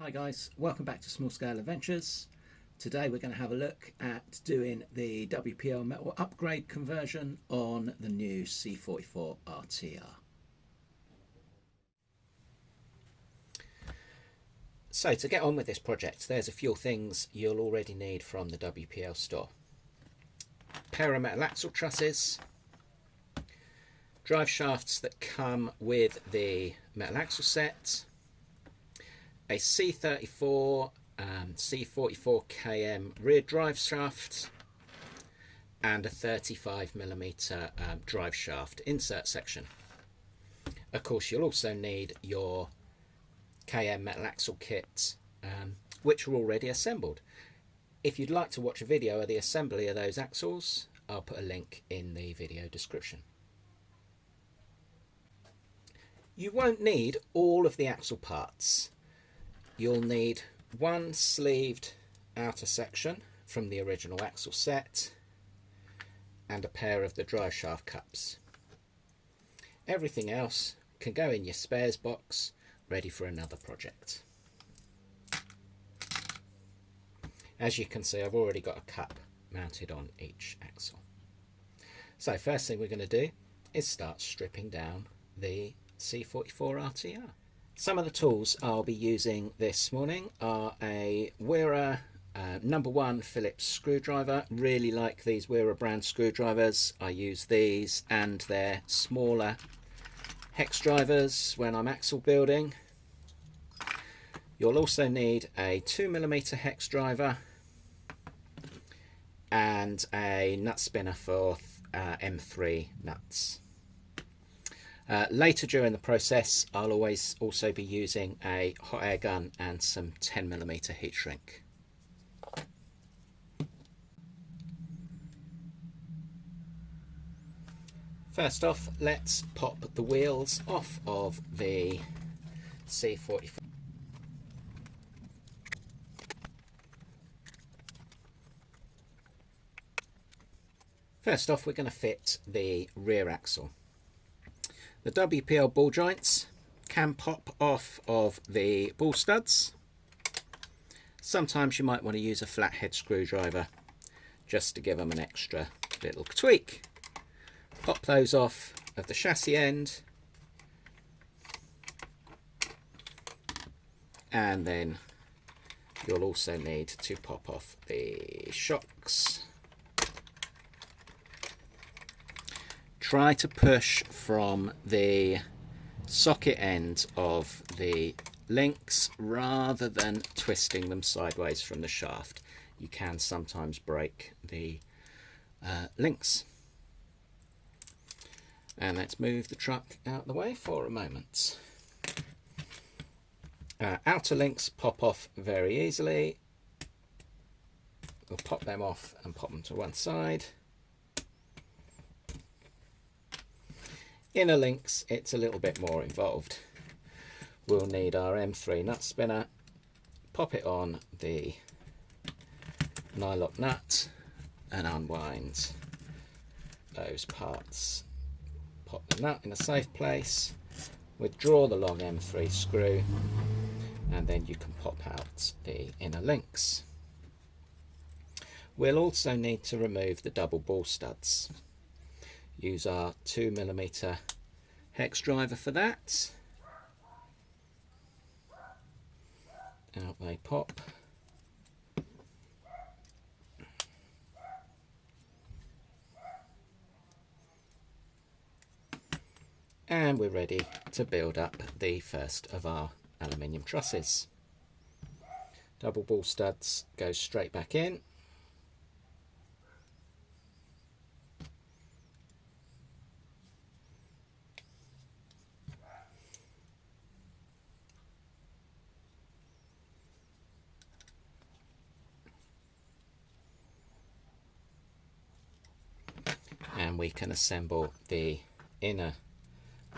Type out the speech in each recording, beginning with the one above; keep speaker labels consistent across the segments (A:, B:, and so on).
A: Hi guys, welcome back to Small Scale Adventures. Today we're going to have a look at doing the WPL metal upgrade conversion on the new C44RTR. So to get on with this project, there's a few things you'll already need from the WPL store. Pair of metal axle trusses, drive shafts that come with the metal axle set, a C34 C44KM rear drive shaft, and a 35mm drive shaft insert section. Of course, you'll also need your KM metal axle kits, which are already assembled. If you'd like to watch a video of the assembly of those axles, I'll put a link in the video description. You won't need all of the axle parts. You'll need one sleeved outer section from the original axle set and a pair of the drive shaft cups. Everything else can go in your spares box, ready for another project. As you can see, I've already got a cup mounted on each axle. So first thing we're going to do is start stripping down the C44RTR. Some of the tools I'll be using this morning are a Wera #1 Phillips screwdriver. Really like these Wera brand screwdrivers. I use these and their smaller hex drivers when I'm axle building. You'll also need a 2mm hex driver and a nut spinner for M3 nuts. Later during the process, I'll always also be using a hot air gun and some 10mm heat shrink. First off, let's pop the wheels off of the C44. First off, we're going to fit the rear axle. The WPL ball joints can pop off of the ball studs. Sometimes you might want to use a flathead screwdriver just to give them an extra little tweak. Pop those off of the chassis end, and then you'll also need to pop off the shocks. Try to push from the socket end of the links rather than twisting them sideways from the shaft. You can sometimes break the links. And let's move the truck out of the way for a moment. Outer links pop off very easily. We'll pop them off and pop them to one side. Inner links, it's a little bit more involved. We'll need our M3 nut spinner, pop it on the nylock nut and unwind those parts. Pop the nut in a safe place, withdraw the long M3 screw, and then you can pop out the inner links. We'll also need to remove the double ball studs. Use our 2mm hex driver for that. Out they pop. And we're ready to build up the first of our aluminium trusses. Double ball studs go straight back in. And we can assemble the inner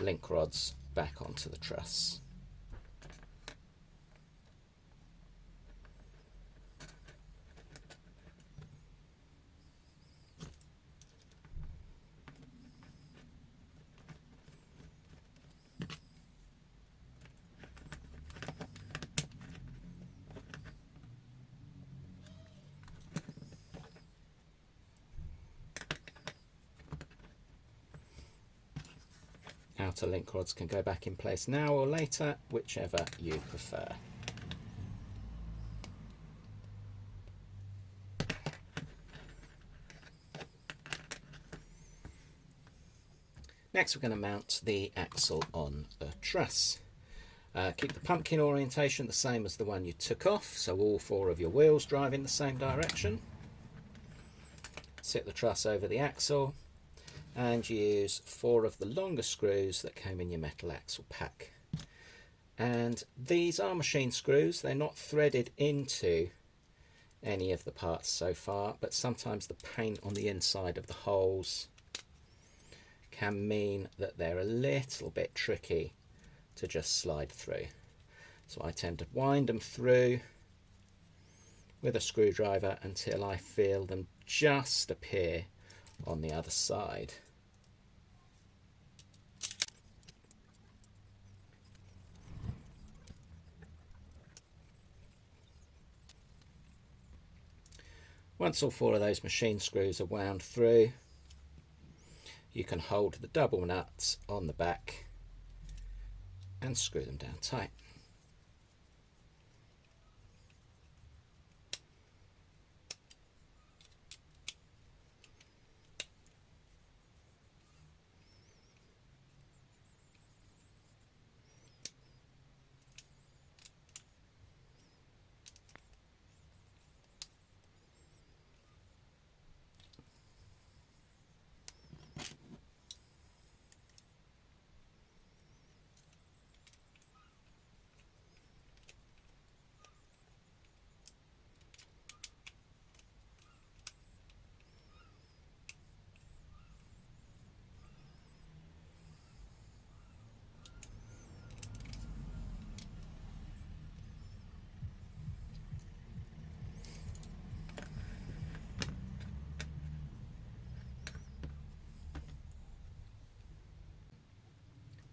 A: link rods back onto the truss. outer link rods can go back in place now or later, whichever you prefer. Next we're going to mount the axle on the truss. Keep the pumpkin orientation the same as the one you took off, so all 4 of your wheels drive in the same direction. Sit the truss over the axle and use 4 of the longer screws that came in your metal axle pack. And these are machine screws, they're not threaded into any of the parts so far, but sometimes the paint on the inside of the holes can mean that they're a little bit tricky to just slide through. So I tend to wind them through with a screwdriver until I feel them just appear on the other side. Once all 4 of those machine screws are wound through, you can hold the double nuts on the back and screw them down tight.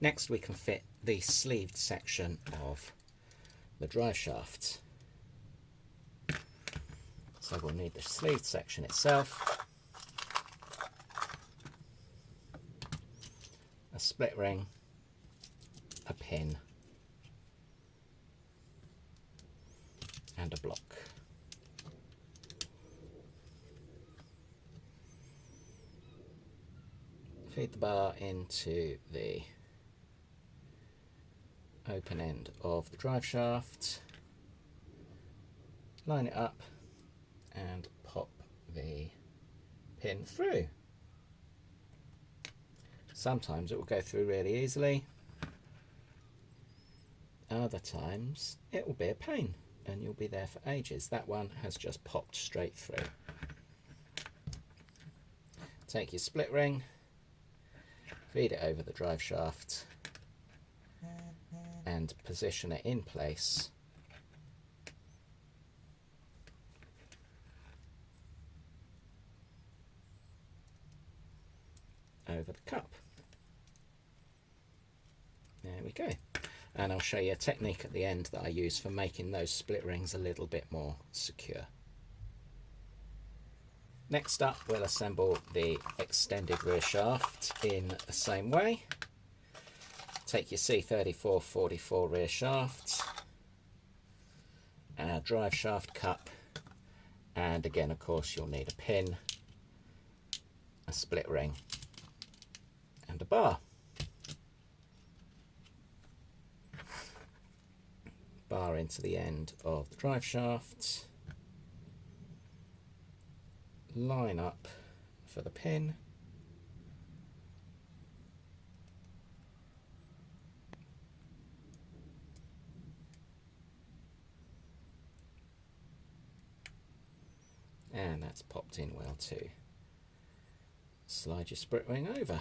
A: Next we can fit the sleeved section of the drive shaft. So we'll need the sleeved section itself, a split ring, a pin and a block. Feed the bar into the open end of the drive shaft, line it up and pop the pin through. Sometimes it will go through really easily, other times it will be a pain and you'll be there for ages. That one has just popped straight through. Take your split ring, feed it over the drive shaft and position it in place over the cup. There we go. And I'll show you a technique at the end that I use for making those split rings a little bit more secure. Next up, we'll assemble the extended rear shaft in the same way. Take your C44RTR rear shaft, our drive shaft cup, and again of course you'll need a pin, a split ring and a bar. Bar into the end of the drive shaft, line up for the pin, and that's popped in well too. Slide your split ring over.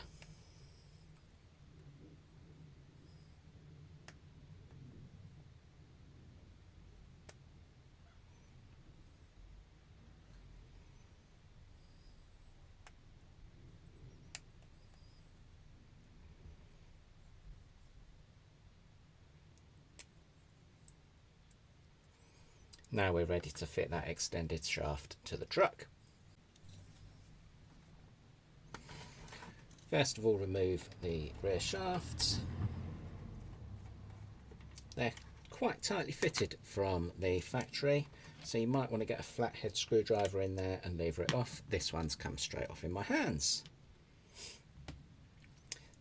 A: Now we're ready to fit that extended shaft to the truck. First of all, remove the rear shafts. They're quite tightly fitted from the factory, so you might want to get a flathead screwdriver in there and lever it off. This one's come straight off in my hands.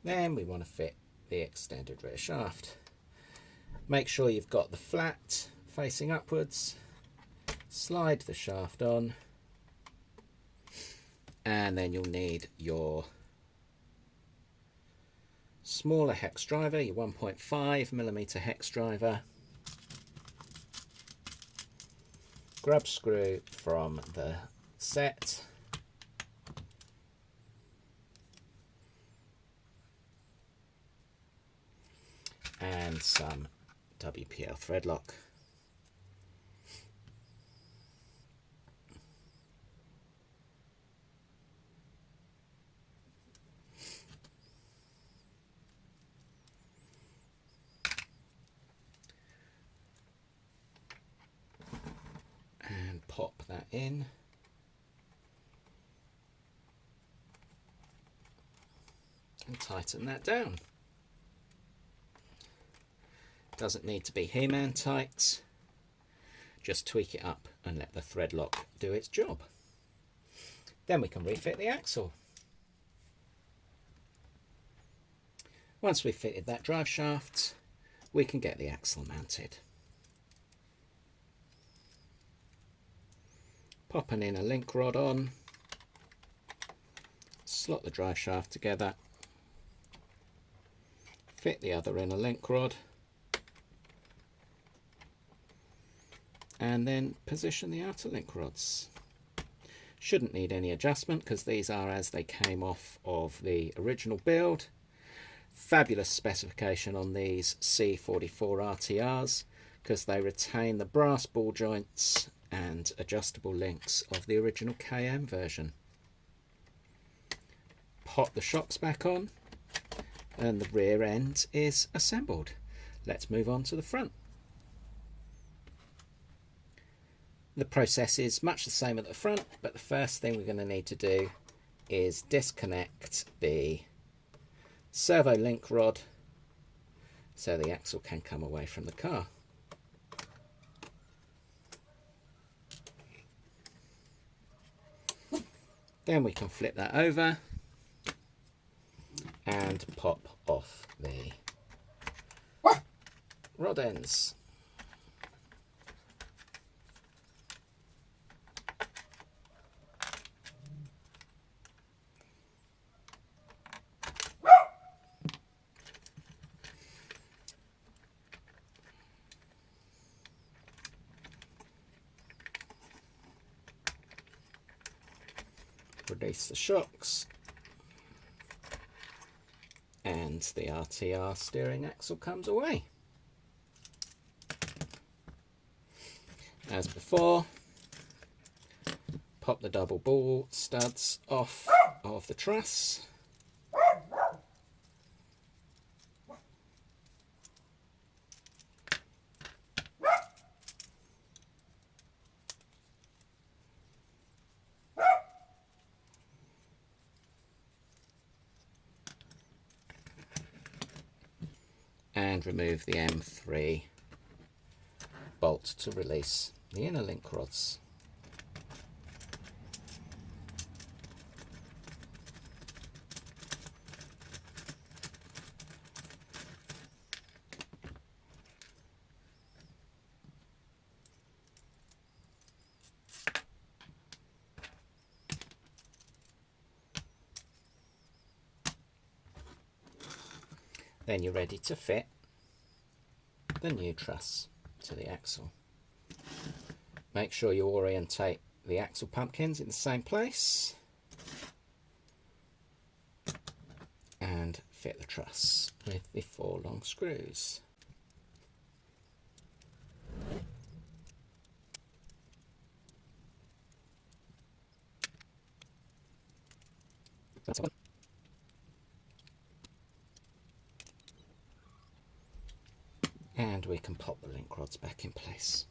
A: Then we want to fit the extended rear shaft. Make sure you've got the flat facing upwards. Slide the shaft on, and then you'll need your smaller hex driver, your 1.5mm hex driver. Grub screw from the set. And some WPL thread lock. And pop that in. And tighten that down. Doesn't need to be He-Man tight. Just tweak it up and let the thread lock do its job. Then we can refit the axle. Once we've fitted that drive shaft, we can get the axle mounted. Pop an inner link rod on, slot the drive shaft together, fit the other inner link rod, and then position the outer link rods. Shouldn't need any adjustment because these are as they came off of the original build. Fabulous specification on these C44RTRs because they retain the brass ball joints and adjustable links of the original KM version. Pop the shocks back on and the rear end is assembled. Let's move on to the front. The process is much the same at the front, but the first thing we're going to need to do is disconnect the servo link rod so the axle can come away from the car. Then we can flip that over and pop off the rod ends. Release the shocks and the RTR steering axle comes away. As before, pop the double ball studs off of the truss. And remove the M3 bolt to release the inner link rods. Then you're ready to fit the new truss to the axle. Make sure you orientate the axle pumpkins in the same place and fit the truss with the 4 long screws. And we can pop the link rods back in place.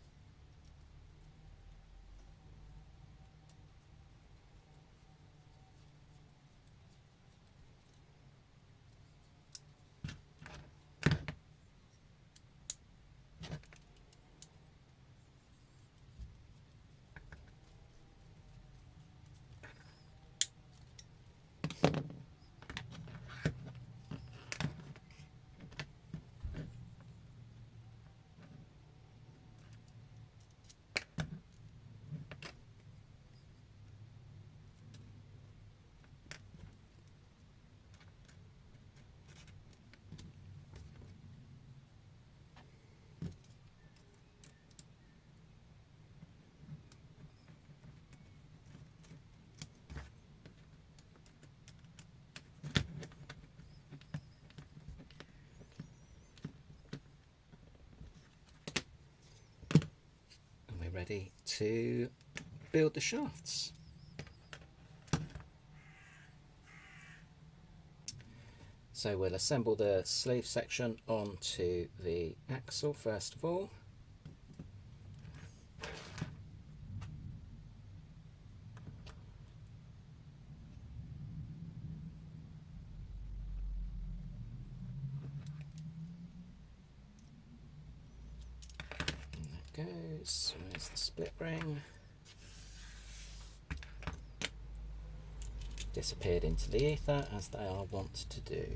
A: ready to build the shafts. So we'll assemble the sleeve section onto the axle first of all. And there goes. Where's the split ring? Disappeared into the ether, as they are wont to do.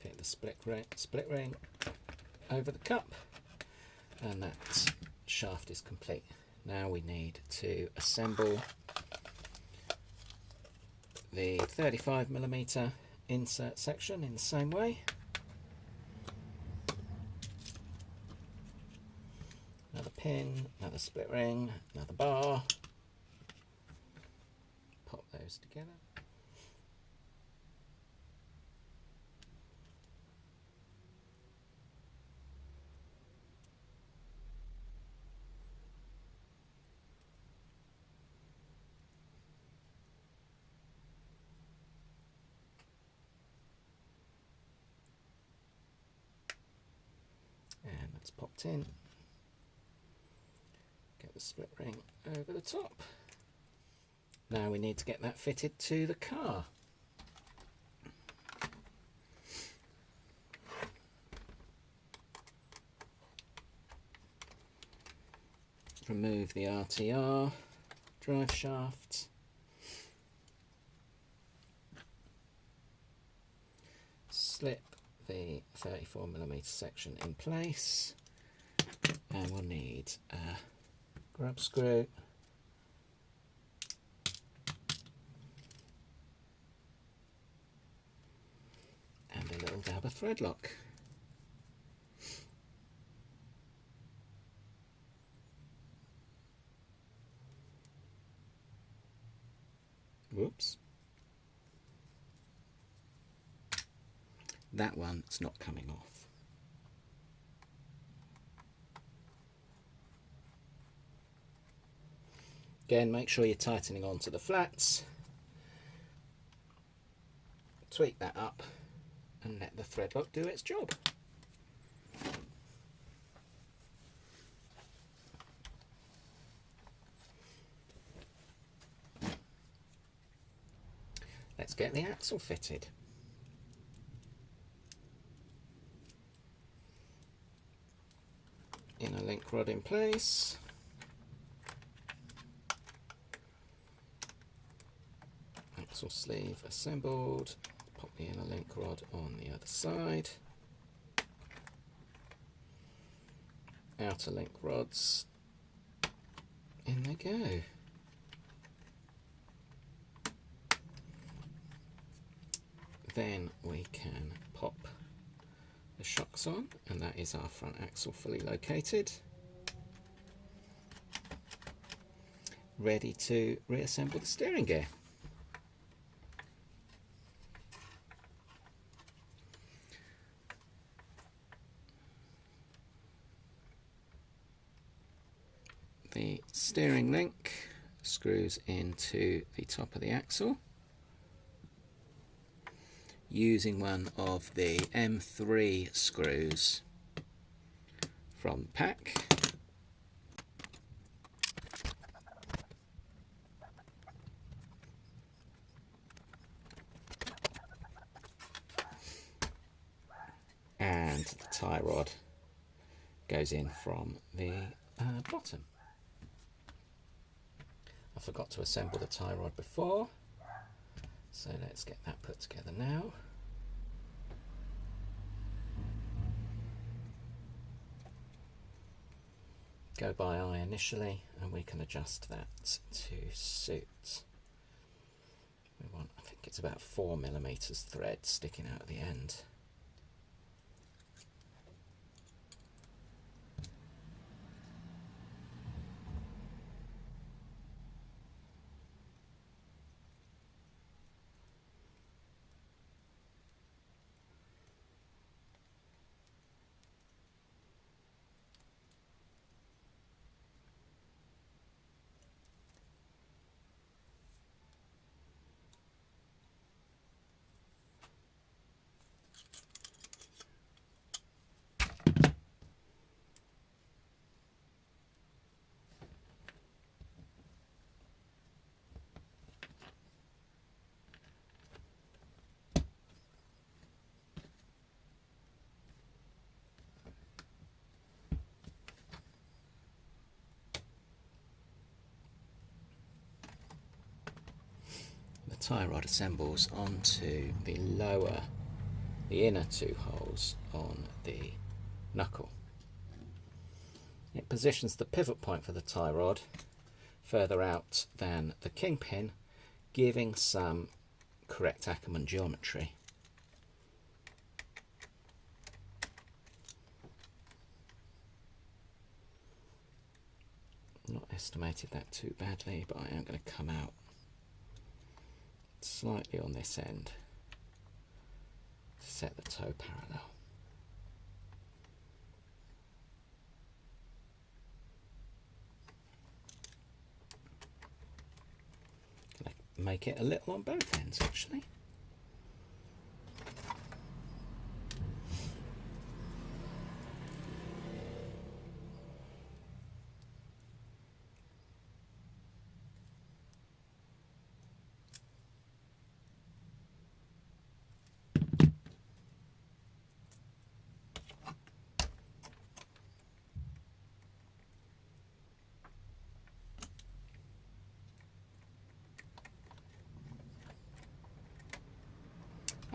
A: Fit the split ring over the cup, and that shaft is complete. Now we need to assemble the 35mm insert section in the same way. Another pin, another split ring, another bar. Pop those together. And that's popped in. Get the split ring over the top. Now we need to get that fitted to the car. Remove the RTR drive shaft. Slip the 34mm section in place, and we'll need a grub screw, and a little dab of thread lock. Whoops. That one's not coming off. Again, make sure you're tightening onto the flats. Tweak that up and let the thread lock do its job. Let's get the axle fitted. Inner link rod in place. Axle sleeve assembled. Pop the inner link rod on the other side. Outer link rods. In they go. Then we can pop the shocks on, and that is our front axle fully located. Ready to reassemble the steering gear. The steering link screws into the top of the axle using one of the M3 screws from the pack. And the tie rod goes in from the bottom. I forgot to assemble the tie rod before, so let's get that put together now. Go by eye initially, and we can adjust that to suit. We want, I think it's about 4mm thread sticking out at the end. tie rod assembles onto the inner two holes on the knuckle. It positions the pivot point for the tie rod further out than the kingpin, giving some correct Ackerman geometry. Not estimated that too badly, but I am going to come out slightly on this end, set the toe parallel. Gonna make it a little on both ends actually.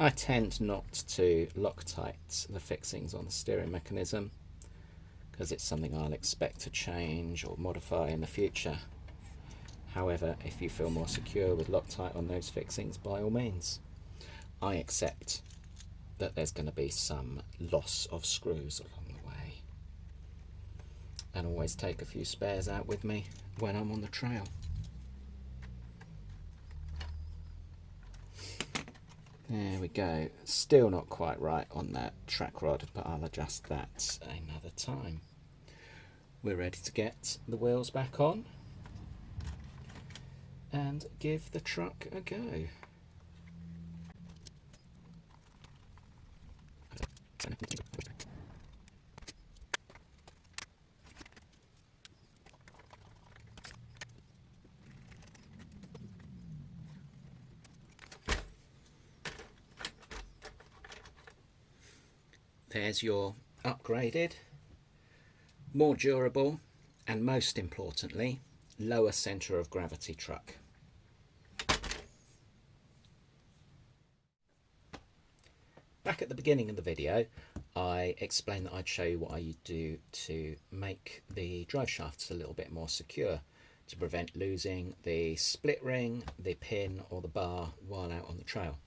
A: I tend not to Loctite the fixings on the steering mechanism because it's something I'll expect to change or modify in the future. However, if you feel more secure with Loctite on those fixings, by all means. I accept that there's going to be some loss of screws along the way, and always take a few spares out with me when I'm on the trail. There we go. Still not quite right on that track rod, but I'll adjust that another time. We're ready to get the wheels back on and give the truck a go. There's your upgraded, more durable, and most importantly, lower centre of gravity truck. Back at the beginning of the video, I explained that I'd show you what I do to make the drive shafts a little bit more secure to prevent losing the split ring, the pin or the bar while out on the trail.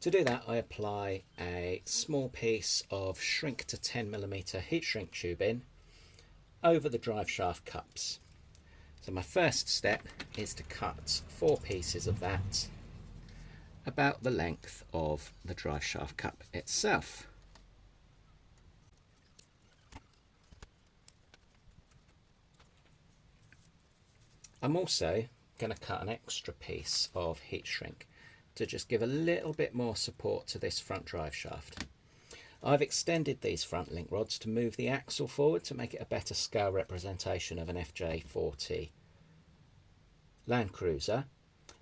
A: To do that, I apply a small piece of shrink to 10mm heat shrink tubing over the drive shaft cups. So my first step is to cut 4 pieces of that about the length of the drive shaft cup itself. I'm also going to cut an extra piece of heat shrink to just give a little bit more support to this front drive shaft. I've extended these front link rods to move the axle forward to make it a better scale representation of an FJ40 Land Cruiser,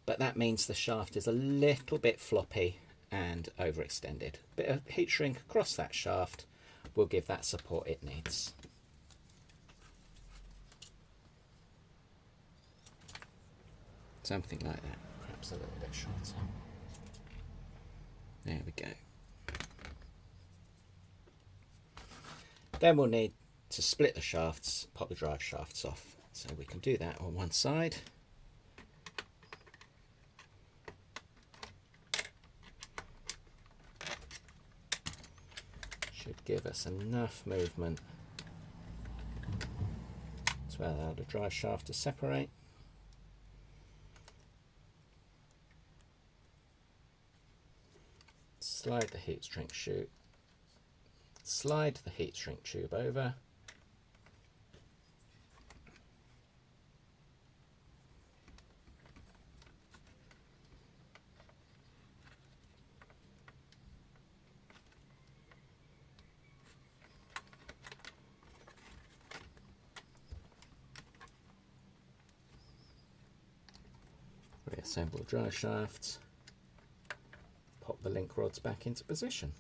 A: but that means the shaft is a little bit floppy and overextended. A bit of heat shrink across that shaft will give that support it needs. Something like that, perhaps a little bit shorter. There we go. Then we'll need to split the shafts, pop the drive shafts off. So we can do that on one side. Should give us enough movement to allow the drive shaft to separate. Slide the heat shrink tube, slide the heat shrink tube over, reassemble the drive shafts, pop the link rods back into position.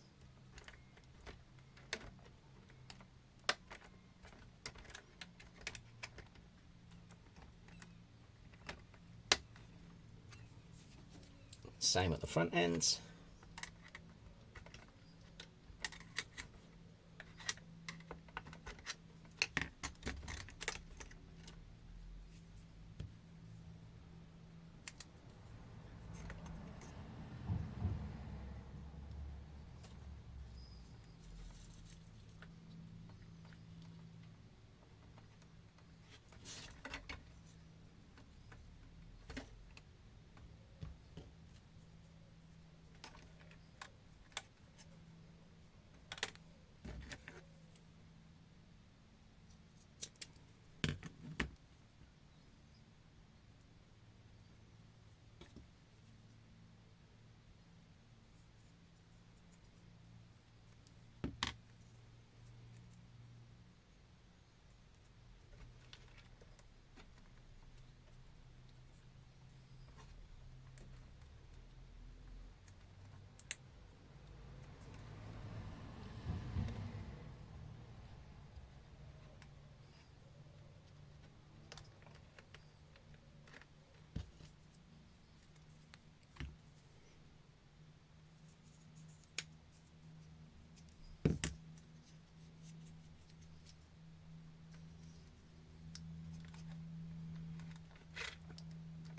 A: same at the front ends.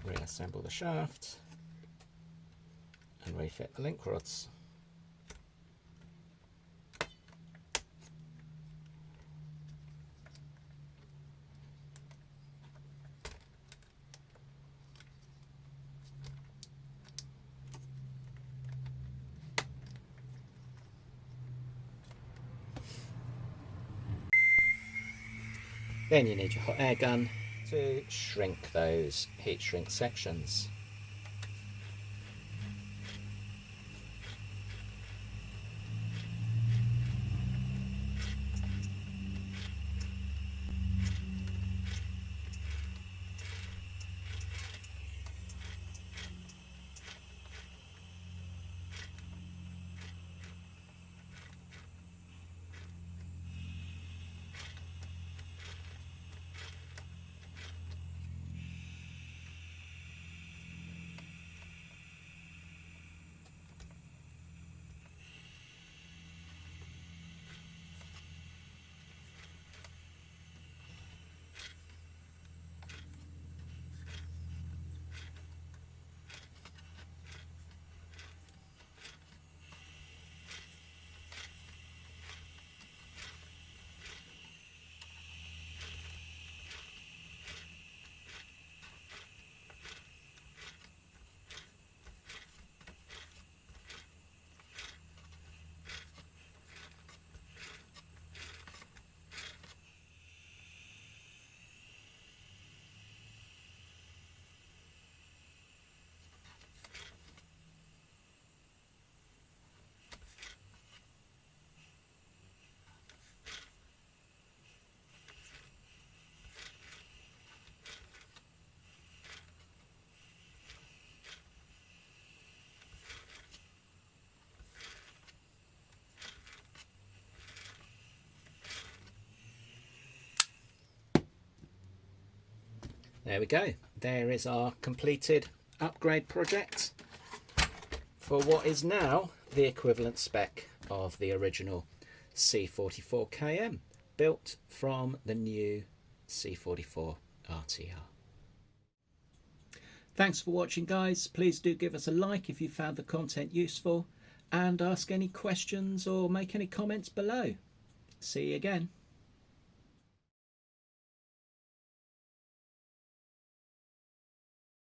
A: Reassemble the shaft and refit the link rods. Then you need your hot air gun to shrink those heat shrink sections. There we go. There is our completed upgrade project for what is now the equivalent spec of the original C44KM, built from the new C44RTR. Thanks for watching, guys. Please do give us a like if you found the content useful, and ask any questions or make any comments below. See you again.